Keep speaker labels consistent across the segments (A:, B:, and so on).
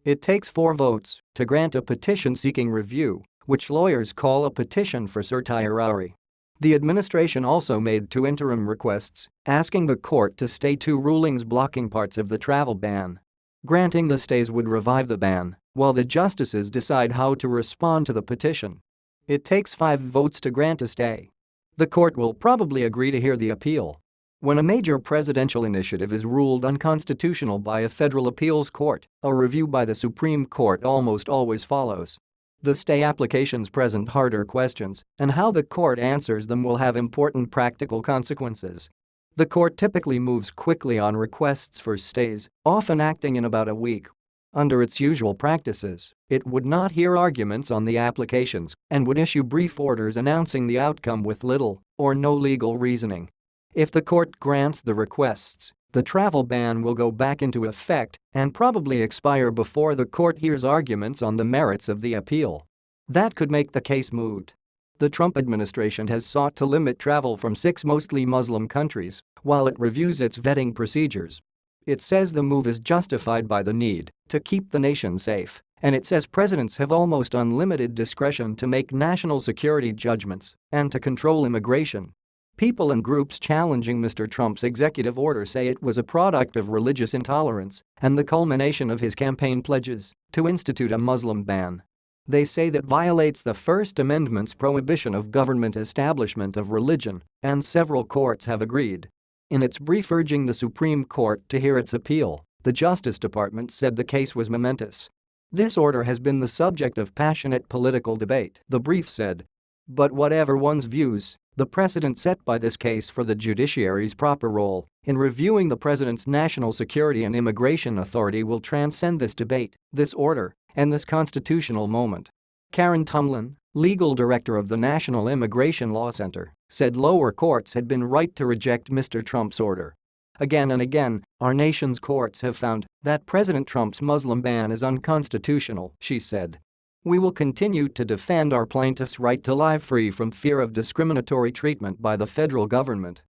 A: It takes 4 votes to grant a petition seeking review, which lawyers call a petition for certiorari. The administration also made 2 interim requests, asking the court to stay 2 rulings blocking parts of the travel ban. Granting the stays would revive the ban, while the justices decide how to respond to the petition. It takes 5 votes to grant a stay. The court will probably agree to hear the appeal. When a major presidential initiative is ruled unconstitutional by a federal appeals court, a review by the Supreme Court almost always follows. The stay applications present harder questions, and how the court answers them will have important practical consequences. The court typically moves quickly on requests for stays, often acting in about a week. Under its usual practices, it would not hear arguments on the applications and would issue brief orders announcing the outcome with little or no legal reasoning. If the court grants the requests, the travel ban will go back into effect and probably expire before the court hears arguments on the merits of the appeal. That could make the case moot. The Trump administration has sought to limit travel from 6 mostly Muslim countries while it reviews its vetting procedures. It says the move is justified by the need to keep the nation safe, and it says presidents have almost unlimited discretion to make national security judgments and to control immigration. People and groups challenging Mr. Trump's executive order say it was a product of religious intolerance and the culmination of his campaign pledges to institute a Muslim ban. They say that violates the First Amendment's prohibition of government establishment of religion, and several courts have agreed. In its brief urging the Supreme Court to hear its appeal, the Justice Department said the case was momentous. This order has been the subject of passionate political debate, the brief said. But whatever one's views, the precedent set by this case for the judiciary's proper role in reviewing the president's national security and immigration authority will transcend this debate, this order, and this constitutional moment. Karen Tumlin, legal director of the National Immigration Law Center, said lower courts had been right to reject Mr. Trump's order. Again and again, our nation's courts have found that President Trump's Muslim ban is unconstitutional, she said. We will continue to defend our plaintiffs' right to live free from fear of discriminatory treatment by the federal government.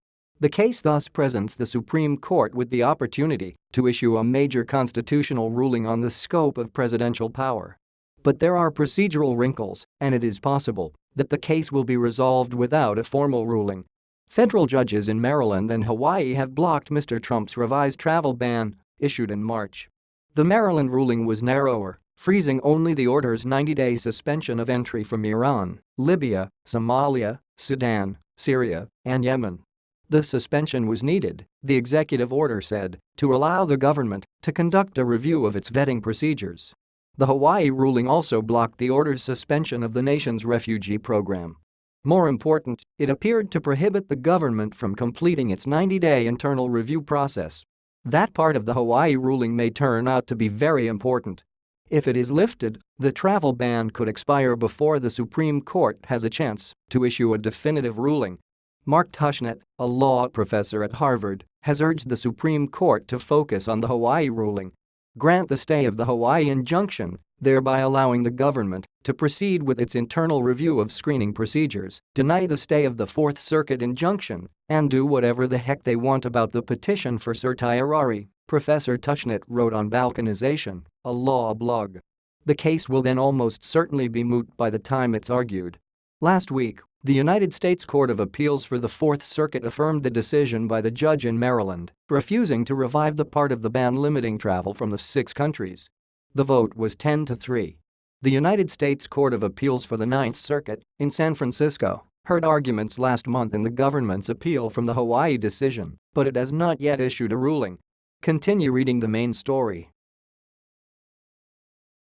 A: The case thus presents the Supreme Court with the opportunity to issue a major constitutional ruling on the scope of presidential power. But there are procedural wrinkles, and it is possible that the case will be resolved without a formal ruling. Federal judges in Maryland and Hawaii have blocked Mr. Trump's revised travel ban, issued in March. The Maryland ruling was narrower, freezing only the order's 90-day suspension of entry from Iran, Libya, Somalia, Sudan, Syria, and Yemen. The suspension was needed, the executive order said, to allow the government to conduct a review of its vetting procedures. The Hawaii ruling also blocked the order's suspension of the nation's refugee program. More important, it appeared to prohibit the government from completing its 90-day internal review process. That part of the Hawaii ruling may turn out to be very important. If it is lifted, the travel ban could expire before the Supreme Court has a chance to issue a definitive ruling. Mark Tushnet, a law professor at Harvard, has urged the Supreme Court to focus on the Hawaii ruling. Grant the stay of the Hawaii injunction, thereby allowing the government to proceed with its internal review of screening procedures, deny the stay of the Fourth Circuit injunction, and do whatever the heck they want about the petition for certiorari, Professor Tushnet wrote on Balkanization, a law blog. The case will then almost certainly be moot by the time it's argued. Last week, the United States Court of Appeals for the Fourth Circuit affirmed the decision by the judge in Maryland, refusing to revive the part of the ban limiting travel from the 6 countries. The vote was 10-3. The United States Court of Appeals for the Ninth Circuit, in San Francisco, heard arguments last month in the government's appeal from the Hawaii decision, but it has not yet issued a ruling. Continue reading the main story.